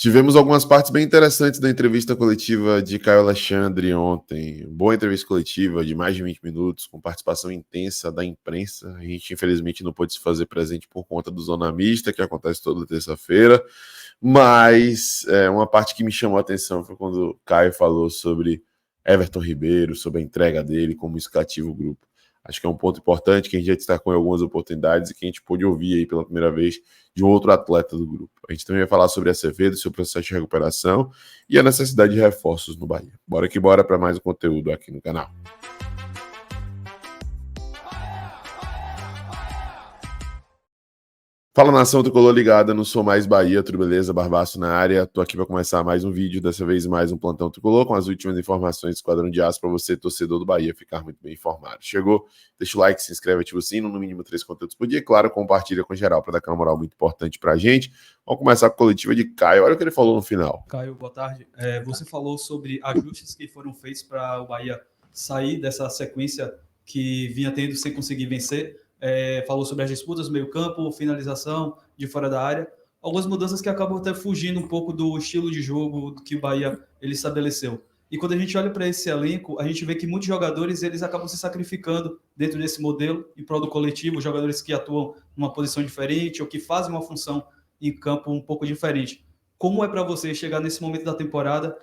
Tivemos algumas partes bem interessantes da entrevista coletiva de Caio Alexandre ontem. Boa entrevista coletiva de mais de 20 minutos, com participação intensa da imprensa. A gente, infelizmente, não pôde se fazer presente por conta do Zona Mista, que acontece toda terça-feira. Mas uma parte que me chamou a atenção foi quando o Caio falou sobre Everton Ribeiro, sobre a entrega dele, como isso cativa o grupo. Acho que é um ponto importante que a gente já destacou em algumas oportunidades e que a gente pôde ouvir aí pela primeira vez de um outro atleta do grupo. A gente também vai falar sobre Acevedo, seu processo de recuperação e a necessidade de reforços no Bahia. Bora que bora para mais um conteúdo aqui no canal. Fala, nação tricolor ligada, não sou mais Bahia, tudo beleza? Barbaço na área, tô aqui para começar mais um vídeo, dessa vez mais um plantão tricolor com as últimas informações do Esquadrão de Aço para você, torcedor do Bahia, ficar muito bem informado. Chegou? Deixa o like, se inscreve, ativa o sino, no mínimo 3 conteúdos por dia, e claro, compartilha com geral para dar aquela moral muito importante pra gente. Vamos começar com a coletiva de Caio, olha o que ele falou no final. Caio, boa tarde. Você falou sobre ajustes que foram feitos para o Bahia sair dessa sequência que vinha tendo sem conseguir vencer. Falou sobre as disputas, meio campo, finalização de fora da área. Algumas mudanças que acabam até fugindo um pouco do estilo de jogo que o Bahia ele estabeleceu. E quando a gente olha para esse elenco, a gente vê que muitos jogadores eles acabam se sacrificando dentro desse modelo em prol do coletivo, jogadores que atuam numa posição diferente ou que fazem uma função em campo um pouco diferente. Como é para você chegar nesse momento da temporada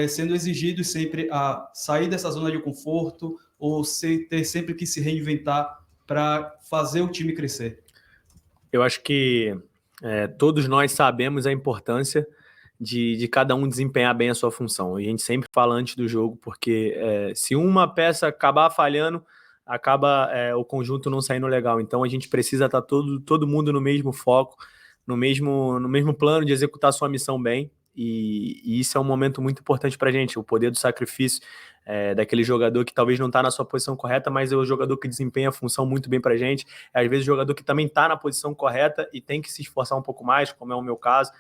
sendo exigido sempre a sair dessa zona de conforto ou ter sempre que se reinventar para fazer o time crescer? Eu acho que todos nós sabemos a importância de cada um desempenhar bem a sua função. A gente sempre fala antes do jogo, porque se uma peça acabar falhando, acaba o conjunto não saindo legal. Então a gente precisa estar todo mundo no mesmo foco, no mesmo plano de executar a sua missão bem. E isso é um momento muito importante para a gente, o poder do sacrifício daquele jogador que talvez não está na sua posição correta, mas é o jogador que desempenha a função muito bem para a gente. Às vezes o jogador que também está na posição correta e tem que se esforçar um pouco mais, como é o meu caso.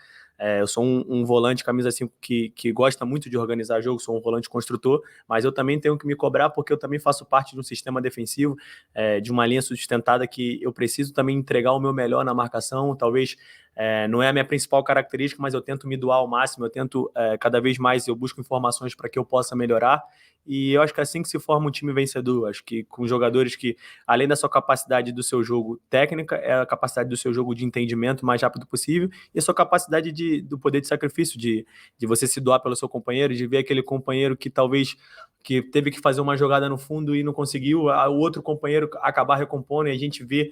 Eu sou um volante camisa 5 que gosta muito de organizar jogo, sou um volante construtor, mas eu também tenho que me cobrar porque eu também faço parte de um sistema defensivo, de uma linha sustentada que eu preciso também entregar o meu melhor na marcação. Talvez não é a minha principal característica, mas eu tento me doar ao máximo, eu tento cada vez mais, eu busco informações para que eu possa melhorar. E eu acho que é assim que se forma um time vencedor. Acho que com jogadores que, além da sua capacidade do seu jogo técnica, é a capacidade do seu jogo de entendimento o mais rápido possível e a sua capacidade do poder de sacrifício, de você se doar pelo seu companheiro, de ver aquele companheiro que talvez que teve que fazer uma jogada no fundo e não conseguiu, o outro companheiro acabar recompondo, e a gente vê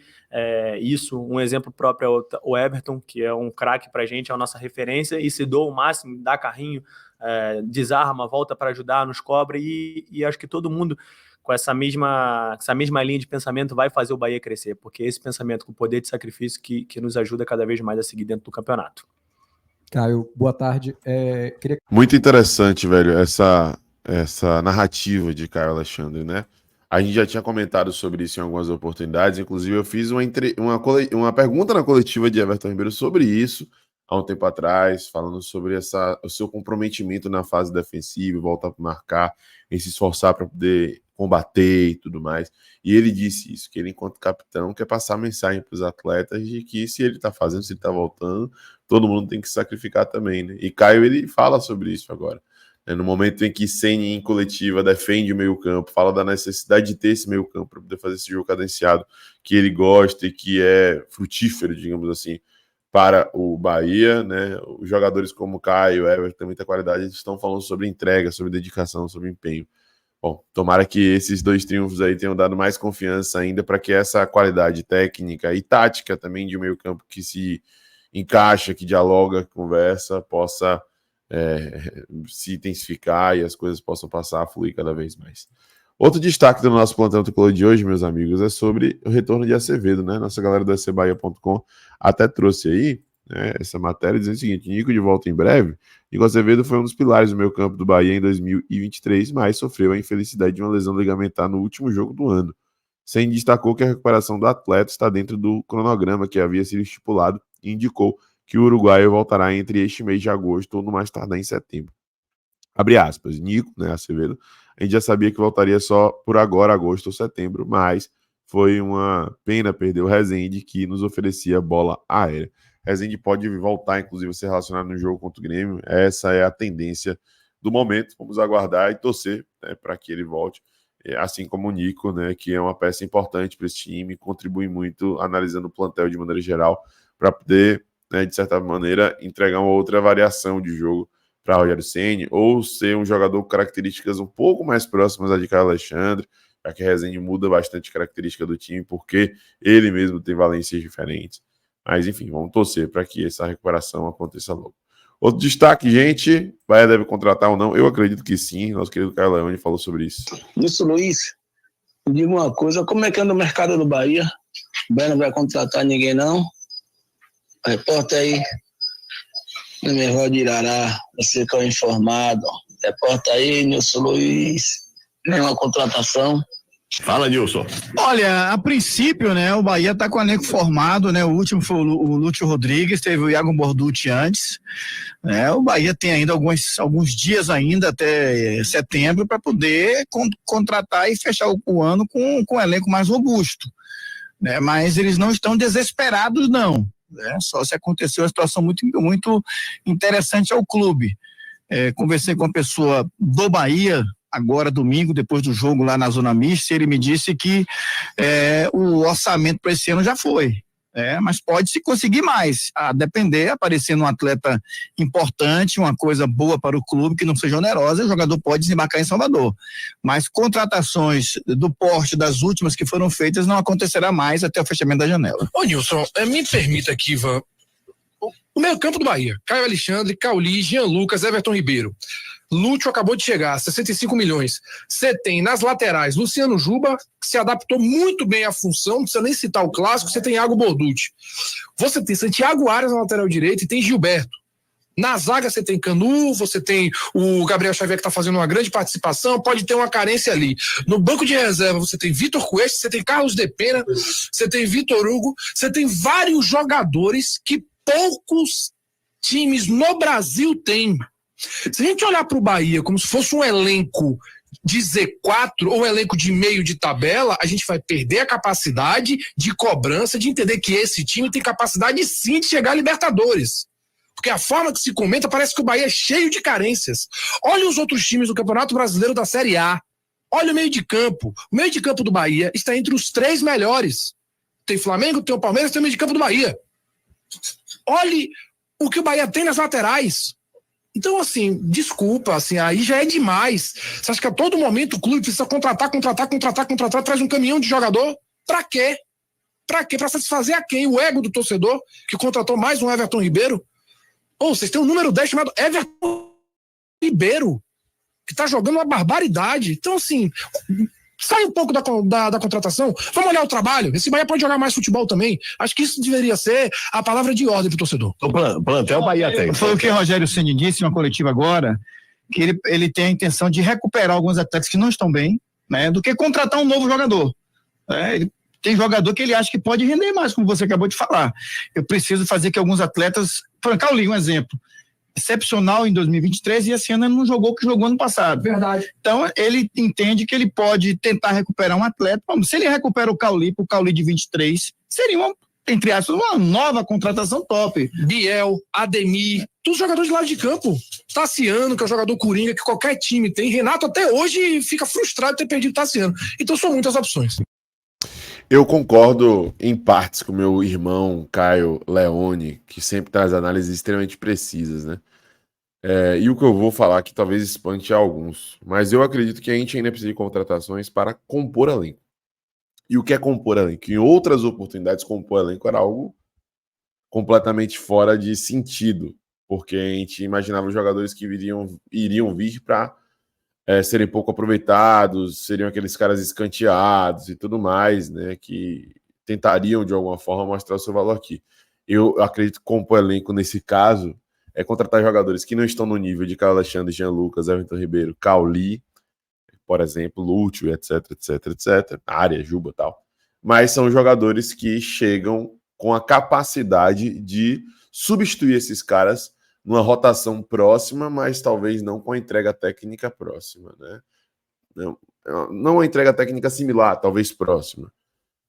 isso. Um exemplo próprio é o Everton, que é um craque pra gente, é a nossa referência, e se doa o máximo, dá carrinho, desarma, volta para ajudar, nos cobra, e acho que todo mundo com essa mesma linha de pensamento vai fazer o Bahia crescer, porque esse pensamento com o poder de sacrifício que nos ajuda cada vez mais a seguir dentro do campeonato. Caio, boa tarde. Muito interessante, velho, essa narrativa de Caio Alexandre, né? A gente já tinha comentado sobre isso em algumas oportunidades, inclusive eu fiz uma pergunta na coletiva de Everton Ribeiro sobre isso há um tempo atrás, falando sobre o seu comprometimento na fase defensiva, voltar para marcar, em se esforçar para poder combater e tudo mais. E ele disse isso, que ele, enquanto capitão, quer passar a mensagem para os atletas de que se ele está fazendo, se ele está voltando, todo mundo tem que se sacrificar também, né? E Caio, ele fala sobre isso agora. No momento em que Ceni, em coletiva, defende o meio-campo, fala da necessidade de ter esse meio-campo para poder fazer esse jogo cadenciado que ele gosta e que é frutífero, digamos assim, para o Bahia, né? Os jogadores como Caio, Everton, tem muita qualidade, eles estão falando sobre entrega, sobre dedicação, sobre empenho. Bom, tomara que esses 2 triunfos aí tenham dado mais confiança ainda para que essa qualidade técnica e tática também de meio-campo que se encaixa, que dialoga, que conversa, possa se intensificar e as coisas possam passar a fluir cada vez mais. Outro destaque do nosso plantão tricolor de hoje, meus amigos, é sobre o retorno de Acevedo, né? Nossa galera do scbahia.com até trouxe aí, né, essa matéria dizendo o seguinte: Nico de volta em breve. Nico Acevedo foi um dos pilares do meio campo do Bahia em 2023, mas sofreu a infelicidade de uma lesão ligamentar no último jogo do ano. Ceni destacou que a recuperação do atleta está dentro do cronograma que havia sido estipulado e indicou que o uruguaio voltará entre este mês de agosto ou no mais tardar em setembro. Abre aspas, Nico, né, Acevedo, a gente já sabia que voltaria só por agora, agosto ou setembro, mas foi uma pena perder o Rezende, que nos oferecia bola aérea. Rezende pode voltar, inclusive, a ser relacionado no jogo contra o Grêmio. Essa é a tendência do momento. Vamos aguardar e torcer, né, para que ele volte. Assim como o Nico, né, que é uma peça importante para esse time, contribui muito analisando o plantel de maneira geral, para poder, né, de certa maneira, entregar uma outra variação de jogo para Rogério Ceni, ou ser um jogador com características um pouco mais próximas a de Caio Alexandre, já que Rezende muda bastante a característica do time, porque ele mesmo tem valências diferentes. Mas, enfim, vamos torcer para que essa recuperação aconteça logo. Outro destaque, gente, Bahia deve contratar ou não? Eu acredito que sim, nosso querido Caio Leone falou sobre isso. Isso, Luiz, diga uma coisa, como é que anda o mercado do Bahia? O Bahia não vai contratar ninguém, não? Repórter aí, meu irmão de Irará, você que é o informado. Repórter aí, Nilson Luiz, nenhuma contratação. Fala, Nilson. Olha, a princípio, né, o Bahia tá com o elenco formado, né, o último foi o Lúcio Rodrigues, teve o Iago Borducci antes, né, o Bahia tem ainda alguns dias ainda até setembro para poder contratar e fechar o ano com um elenco mais robusto, né, mas eles não estão desesperados não, né, só se aconteceu uma situação muito, muito interessante ao clube. Conversei com uma pessoa do Bahia agora domingo, depois do jogo lá na Zona Mista, ele me disse que o orçamento para esse ano já foi, mas pode se conseguir mais, a depender, aparecendo um atleta importante, uma coisa boa para o clube, que não seja onerosa, o jogador pode desembarcar em Salvador, mas contratações do porte das últimas que foram feitas não acontecerá mais até o fechamento da janela. Ô Nilson, me permita aqui, Ivan, o meio campo do Bahia, Caio Alexandre, Cauli, Jean Lucas, Everton Ribeiro. Lúcio acabou de chegar, 65 milhões. Você tem nas laterais Luciano Juba, que se adaptou muito bem à função, não precisa nem citar o clássico, você tem Iago Borducci. Você tem Santiago Arias na lateral direita e tem Gilberto. Na zaga você tem Canu, você tem o Gabriel Xavier que está fazendo uma grande participação, pode ter uma carência ali. No banco de reserva você tem Vitor Cuesta, você tem Carlos De Pena, você tem Vitor Hugo, você tem vários jogadores que poucos times no Brasil têm. Se a gente olhar para o Bahia como se fosse um elenco de Z4 ou um elenco de meio de tabela, a gente vai perder a capacidade de cobrança, de entender que esse time tem capacidade sim de chegar a Libertadores. Porque a forma que se comenta parece que o Bahia é cheio de carências. Olha os outros times do Campeonato Brasileiro da Série A. Olha o meio de campo. O meio de campo do Bahia está entre os 3 melhores. Tem Flamengo, tem o Palmeiras, tem o meio de campo do Bahia. Olhe o que o Bahia tem nas laterais. Então, assim, desculpa, assim, aí já é demais. Você acha que a todo momento o clube precisa contratar, traz um caminhão de jogador? Pra quê? Pra quê? Pra satisfazer a quem? O ego do torcedor, que contratou mais um Everton Ribeiro? Ou vocês têm um número 10 chamado Everton Ribeiro, que tá jogando uma barbaridade. Então, assim, sai um pouco da contratação, vamos olhar o trabalho. Esse Bahia pode jogar mais futebol também. Acho que isso deveria ser a palavra de ordem pro torcedor. O plantel Bahia tem. Foi o que o Rogério Ceni disse em uma coletiva agora, que ele tem a intenção de recuperar alguns atletas que não estão bem, né, do que contratar um novo jogador. Ele tem jogador que ele acha que pode render mais, como você acabou de falar. Eu preciso fazer que alguns atletas... Cauli, um exemplo. Excepcional em 2023 e esse ano ele não jogou o que jogou ano passado. Verdade. Então ele entende que ele pode tentar recuperar um atleta. Vamos, se ele recupera o Cauli para o Cauli de 23, seria uma, entre aspas, uma nova contratação top. Biel, Ademir, todos os jogadores de lado de campo. Tassiano, que é o jogador coringa que qualquer time tem. Renato até hoje fica frustrado de ter perdido Tassiano. Então são muitas opções. Eu concordo em partes com meu irmão Caio Leone, que sempre traz análises extremamente precisas, né? E o que eu vou falar aqui talvez espante alguns, mas eu acredito que a gente ainda precisa de contratações para compor elenco. E o que é compor elenco? Em outras oportunidades, compor elenco era algo completamente fora de sentido, porque a gente imaginava os jogadores que iriam vir para serem pouco aproveitados, seriam aqueles caras escanteados e tudo mais, né, que tentariam de alguma forma mostrar o seu valor aqui. Eu acredito que compor elenco nesse caso é contratar jogadores que não estão no nível de Caio Alexandre, Jean Lucas, Everton Ribeiro, Cauli, por exemplo, Lúcio, etc, área, Juba e tal, mas são jogadores que chegam com a capacidade de substituir esses caras numa rotação próxima, mas talvez não com a entrega técnica próxima, né? Não a entrega técnica similar, talvez próxima.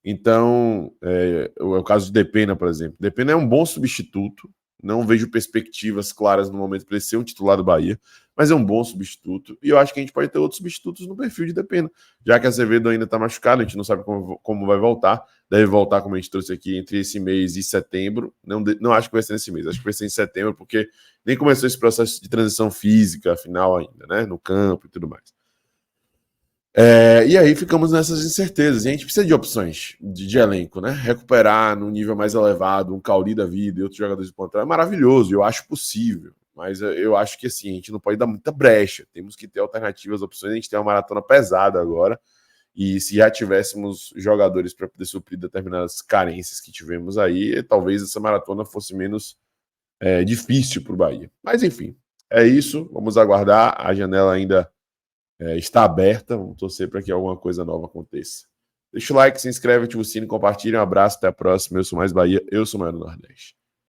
Então, é o caso de Depena, por exemplo. Depena é um bom substituto, não vejo perspectivas claras no momento para ele ser um titular do Bahia, mas é um bom substituto, e eu acho que a gente pode ter outros substitutos no perfil de Depena, já que Azevedo ainda está machucado, a gente não sabe como vai voltar, deve voltar, como a gente trouxe aqui, entre esse mês e setembro, não acho que vai ser nesse mês, acho que vai ser em setembro, porque nem começou esse processo de transição física, afinal ainda, né, no campo e tudo mais. E aí ficamos nessas incertezas. E a gente precisa de opções de elenco, né? Recuperar num nível mais elevado, um Cauli da vida e outros jogadores de ponta é maravilhoso, eu acho possível. Mas eu acho que assim, a gente não pode dar muita brecha. Temos que ter alternativas, opções. A gente tem uma maratona pesada agora. E se já tivéssemos jogadores para poder suprir determinadas carências que tivemos aí, talvez essa maratona fosse menos difícil para o Bahia. Mas enfim, é isso. Vamos aguardar. A janela ainda está aberta, vamos torcer para que alguma coisa nova aconteça. Deixa o like, se inscreve, ativa o sino, compartilha. Um abraço, até a próxima. Eu sou Mais Bahia, eu sou Maior do Nordeste.